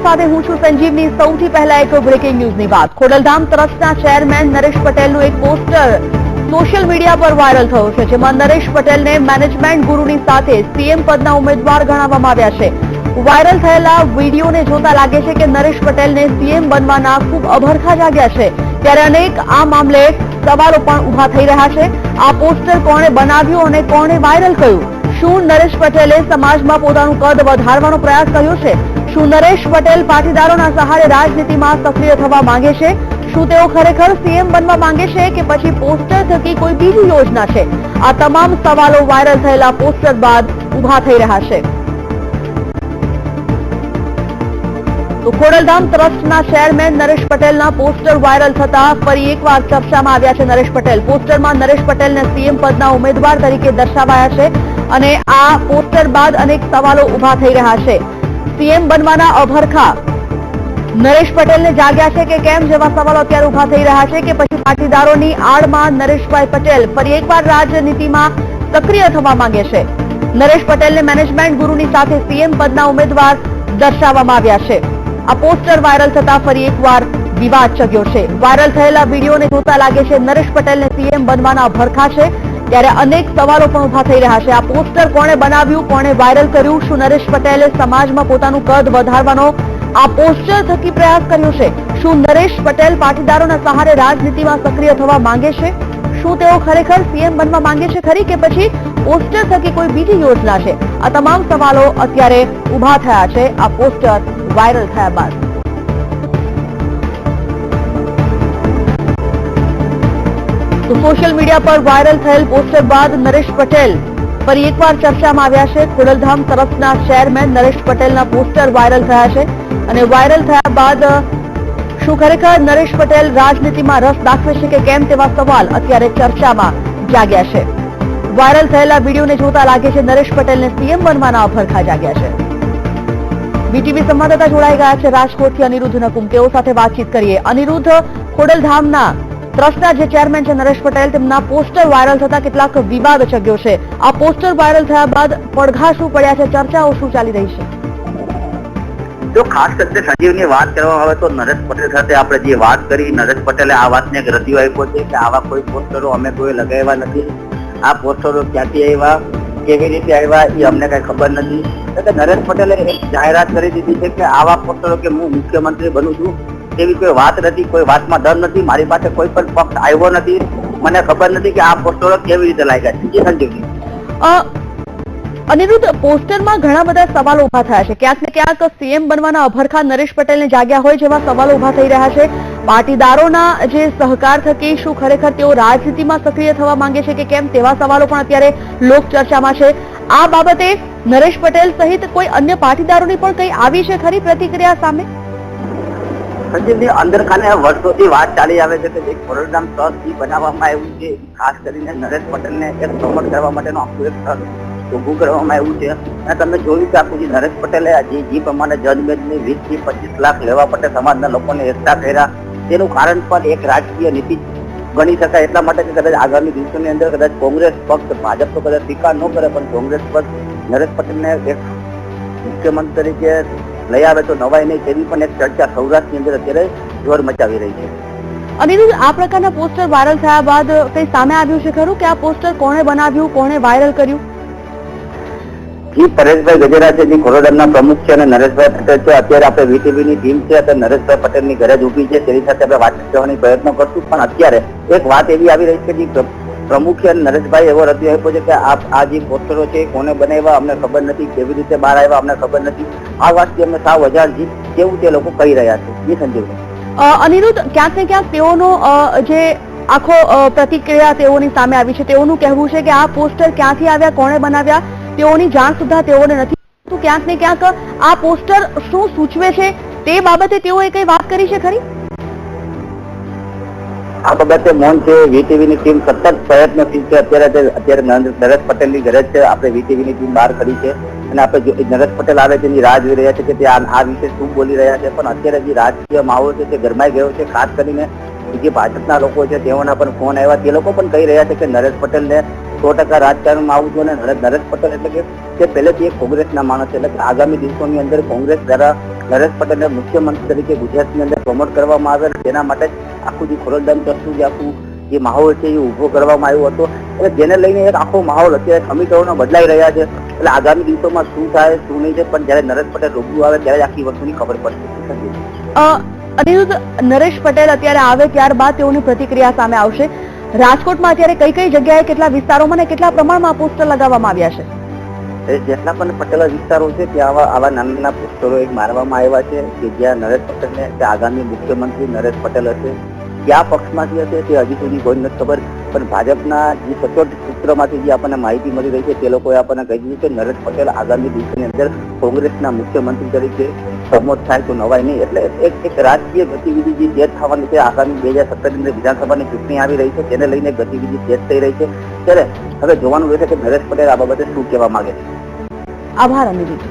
સાથે હું છું સંજીવની। સૌથી પહેલા એક બ્રેકિંગ ન્યૂઝની વાત। ખોડલધામ ટ્રસ્ટના ચેરમેન નરેશ પટેલનું એક પોસ્ટર સોશિયલ મીડિયા પર વાયરલ થયું છે, જેમાં નરેશ પટેલને મેનેજમેન્ટ ગુરુની સાથે સીએમ પદના ઉમેદવાર ગણાવવામાં આવ્યા છે। વાયરલ થયેલા વિડીયોને જોતા લાગે છે કે નરેશ પટેલને સીએમ બનવાના ખૂબ અભરખા જાગ્યા છે। ત્યારે અનેક આ મામલે સવાલો પણ ઉભા થઈ રહ્યા છે। આ પોસ્ટર કોણે બનાવ્યું અને કોણે વાયરલ કર્યું? શું નરેશ પટેલે સમાજમાં પોતાનું કદ વધારવાનો પ્રયાસ કર્યો છે? શું નરેશ પટેલ પાટીદારોના સહારે રાજનીતિમાં સક્રિય થવા માંગે છે? શું તેઓ ખરેખર સીએમ બનવા માંગે છે કે પછી પોસ્ટર થકી કોઈ બીજી યોજના છે? આ તમામ સવાલો વાયરલ થયેલા પોસ્ટર બાદ ઉભા થઈ રહ્યા છે। તો ખોડલધામ ટ્રસ્ટના ચેરમેન નરેશ પટેલના પોસ્ટર વાયરલ થતા ફરી એકવાર ચર્ચામાં આવ્યા છે નરેશ પટેલ। પોસ્ટરમાં નરેશ પટેલને સીએમ પદના ઉમેદવાર તરીકે દર્શાવાયા છે અને આ પોસ્ટર બાદ અનેક સવાલો ઉભા થઈ રહ્યા છે। સીએમ બનવાના અભરખા નરેશ પટેલને જાગ્યા છે કે કેમ જેવા સવાલો અત્યારે ઉભા થઈ રહ્યા છે, કે પછી પાટીદારોની આડમાં નરેશભાઈ પટેલ ફરી એકવાર રાજનીતિમાં સક્રિય થવા માંગે છે? નરેશ પટેલને મેનેજમેન્ટ ગુરુની સાથે સીએમ પદના ઉમેદવાર દર્શાવવામાં આવ્યા છે। આ પોસ્ટર વાયરલ થતા ફરી એકવાર વિવાદ ચગ્યો છે। વાયરલ થયેલા વિડીયોને જોતા લાગે છે નરેશ પટેલને સીએમ બનવાના ભરખા છે। ત્યારે અનેક સવાલો પણ ઉભા થઈ રહ્યા છે। આ પોસ્ટર કોણે બનાવ્યું, કોણે વાયરલ કર્યું? શું નરેશ પટેલે સમાજમાં પોતાનું કદ વધારવાનો આ પોસ્ટર થકી પ્રયાસ કર્યો છે? શું નરેશ પટેલ પાટીદારોના સહારે રાજનીતિમાં સક્રિય થવા માંગે છે? શું તેઓ ખરેખર સીએમ બનવા માંગે છે ખરી, કે પછી પોસ્ટર થકી કોઈ બીજી યોજના છે? આ તમામ સવાલો અત્યારે ઉભા થયા છે આ પોસ્ટર વાયરલ થયા બાદ। તો સોશિયલ મીડિયા પર વાયરલ થયેલ પોસ્ટર બાદ નરેશ પટેલ ફરી એકવાર ચર્ચામાં આવ્યા છે। ખોડલધામ ટ્રસ્ટના ચેરમેન નરેશ પટેલના પોસ્ટર વાયરલ થયા છે અને વાયરલ થયા બાદ શું ખરેખર નરેશ પટેલ રાજનીતિમાં રસ દાખવે છે કે કેમ તેવા સવાલ અત્યારે ચર્ચામાં જાગ્યા છે। વાયરલ થયેલા વિડીયોને જોતા લાગે છે નરેશ પટેલને સીએમ બનવાના અભરખા જાગ્યા છે। વીટીવી સંવાદદાતા જોડાઈ ગયા છે રાજકોટથી અનિરુદ્ધ નકુમ, તેઓ સાથે વાતચીત કરીએ। અનિરુદ્ધ, ખોડલધામના ટ્રસ્ટના જે ચેરમેન છે નરેશ પટેલ, તેમના પોસ્ટર વાયરલ થતા કેટલાક વિવાદ ચગ્યો છે। આ પોસ્ટર વાયરલ થયા બાદ પડઘા શું પડ્યા છે, ચર્ચાઓ શું ચાલી રહી છે? જો ખાસ કરીને સંજીવની વાત કરવામાં આવે તો નરેશ પટેલ સાથે આપણે જે વાત કરી, નરેશ પટેલે આ વાતને એક રજૂ આપ્યો છે કે આવા કોઈ પોસ્ટરો અમે કોઈ લગાવ્યા નથી। આ પોસ્ટરો ક્યાંથી આવ્યા, કેવી રીતે આવ્યા એ અમને કઈ ખબર નથી। એટલે નરેશ પટેલે એક જાહેરાત કરી દીધી છે કે આવા પોસ્ટરો કે હું મુખ્યમંત્રી બનું છું તેવી કોઈ વાત નથી, કોઈ વાતમાં ડર નથી, મારી પાસે કોઈ પણ પક્ષ આવ્યો નથી, મને ખબર નથી કે આ પોસ્ટરો કેવી રીતે લાગ્યા છે। સંજીવની અનિરુદ્ધ, પોસ્ટરમાં ઘણા બધા સવાલો ઉભા થયા છે। ક્યાંક ને ક્યાંક સીએમ બનવાના અભરખા નરેશ પટેલને જાગ્યા હોય જેવા સવાલો ઉભા થઈ રહ્યા છે। પાટીદારોના જે સહકાર થકી શું ખરેખર તેઓ રાજનીતિમાં સક્રિય થવા માંગે છે કે કેમ તેવા સવાલો પણ અત્યારે લોક ચર્ચામાં છે। આ બાબતે નરેશ પટેલ સહિત કોઈ અન્ય પાટીદારોની પણ કઈ આવી છે ખરી પ્રતિક્રિયા સામે? સંજીવની અંદરખાને વર્ષોથી વાત ચાલી આવે છે કે જે ખોડલધામ ટ્રસ્ટ બનાવવામાં આવ્યું છે, ખાસ કરીને નરેશ પટેલને એક પ્રમોટ કરવા માટેનું આખું એક ટ્રસ્ટ ઉભું કરવામાં આવ્યું છે। અને તમે જોયું કે આખું નરેશ પટેલે જે પ્રમાણે જજમેન્ટની 20 થી 25 લાખ લેવા માટે સમાજના લોકોને એકઠા કર્યા, તેનું કારણ પણ એક રાજકીય નીતિ ગણી શકાય। એટલા માટે કે કદાચ આગામી દિવસોની અંદર કદાચ કોંગ્રેસ પક્ષ, ભાજપ તો કદાચ સ્વીકાર ન કરે, પણ કોંગ્રેસ પક્ષ નરેશ પટેલને એક મુખ્યમંત્રી તરીકે લઈ આવે તો નવાઈ નહીં, તેવી પણ એક ચર્ચા સૌરાષ્ટ્રની અંદર અત્યારે જોર મચાવી રહી છે। અનિરુદ્ધ, આ પ્રકારના પોસ્ટર વાયરલ થયા બાદ કઈ સામે આવ્યું છે ખરું કે આ પોસ્ટર કોણે બનાવ્યું, કોણે વાયરલ કર્યું? જી પરેશભાઈ ગજેરા છે, જે ખોડલધામના પ્રમુખ છે, અને નરેશભાઈ પટેલ છે। અત્યારે આપણે વીટીવીની ટીમ છે અત્યારે નરેશભાઈ પટેલની ઘરે જ ઉભી છે, તેની સાથે આપણે વાતચીત કરવાની પ્રયત્ન કરશું। પણ અત્યારે એક વાત એવી આવી રહી છે કે જે પ્રમુખ છે નરેશભાઈ એવો રજૂ આપ્યો છે કે આ જે પોસ્ટરો છે કોને બનાવ્યા અમને ખબર નથી, કેવી રીતે બહાર આવ્યા અમને ખબર નથી। આ વાતથી અમને સાવ અજાણ જેવું તે લોકો કહી રહ્યા છે। એ સંજીવની અનિરુદ્ધ, ક્યાંક ને ક્યાંક તેઓનો જે આખો પ્રતિક્રિયા તેઓની સામે આવી છે, તેઓનું કહેવું છે કે આ પોસ્ટર ક્યાંથી આવ્યા, કોણે બનાવ્યા તેઓની જાણ સુદ્ધા તેઓને નથી। તો ક્યાંક ને ક્યાંક આ પોસ્ટર શું સૂચવે છે તે બાબતે તેઓએ કઈ વાત કરી છે ખરી? આ બાબતે મૌન છે। વીટીવીની ટીમ સતત પ્રયત્નશીલ છે। અત્યારે નરેશ પટેલની ઘરે છે, આપણે વીટીવીની ટીમ બહાર કરી છે અને આપણે નરેશ પટેલ આવે તેની રાહ જોઈ રહ્યા છે કે તે આ વિશે શું બોલી રહ્યા છે। પણ અત્યારે જે રાજકીય માહોલ છે તે ગરમાઈ ગયો છે। ખાસ કરીને જે ભાજપના લોકો છે તેઓના પણ ફોન આવ્યા, તે લોકો પણ કહી રહ્યા છે કે નરેશ પટેલને 100% રાજકારણમાં આવું છું અને નરેશ પટેલ એટલે કે તે પહેલેથી એક કોંગ્રેસના માણસ છે, એટલે કે આગામી દિવસોની અંદર કોંગ્રેસ દ્વારા નરેશ પટેલને મુખ્યમંત્રી તરીકે ગુજરાતની અંદર પ્રમોટ કરવામાં આવે તેના માટે જ આખું જે ખોડલધામ ટ્રસ્ટનું જે આખું જે માહોલ છે એ ઉભો કરવામાં આવ્યો હતો અને જેને લઈને એક આખો માહોલ અત્યારે સમીકરણો બદલાઈ રહ્યા છે. એટલે આગામી દિવસોમાં શું થાય શું નહીં થાય, પણ જયારે નરેશ પટેલ રૂબરૂ આવે ત્યારે આખી વસ્તુની ખબર પડશે. અનિરુદ્ધ, નરેશ પટેલ અત્યારે આવે ત્યારબાદ તેઓની પ્રતિક્રિયા સામે આવશે. રાજકોટમાં અત્યારે કઈ કઈ જગ્યાએ કેટલા વિસ્તારોમાં અને કેટલા પ્રમાણમાં પોસ્ટર લગાવવામાં આવ્યા છે? જેટલા પણ પટેલ વિસ્તારો છે ત્યાં આવા નાના નાના પોસ્ટરો એક મારવામાં આવ્યા છે કે જ્યાં નરેશ પટેલને આગામી મુખ્યમંત્રી નરેશ પટેલ હશે. કયા પક્ષમાંથી હશે તે હજી સુધી કોઈ નથી ખબર, પણ ભાજપના જે સચોટ સૂત્રમાંથી જે આપણને માહિતી મળી રહી છે તે લોકોએ આપણને કહી દીધું કે નરેશ પટેલ આગામી દિવસની અંદર કોંગ્રેસના મુખ્યમંત્રી તરીકે પ્રમોટ થાય તો નવાય નહીં. એટલે એક રાજકીય ગતિવિધિ જે તેજ થવાની છે. આગામી 2017 ની વિધાનસભાની ચૂંટણી આવી રહી છે, તેને લઈને ગતિવિધિ તેજ થઈ રહી છે. ત્યારે હવે જોવાનું રહેશે કે નરેશ પટેલ આ બાબતે શું કહેવા માંગે છે. આભાર અનિરુદ્ધ.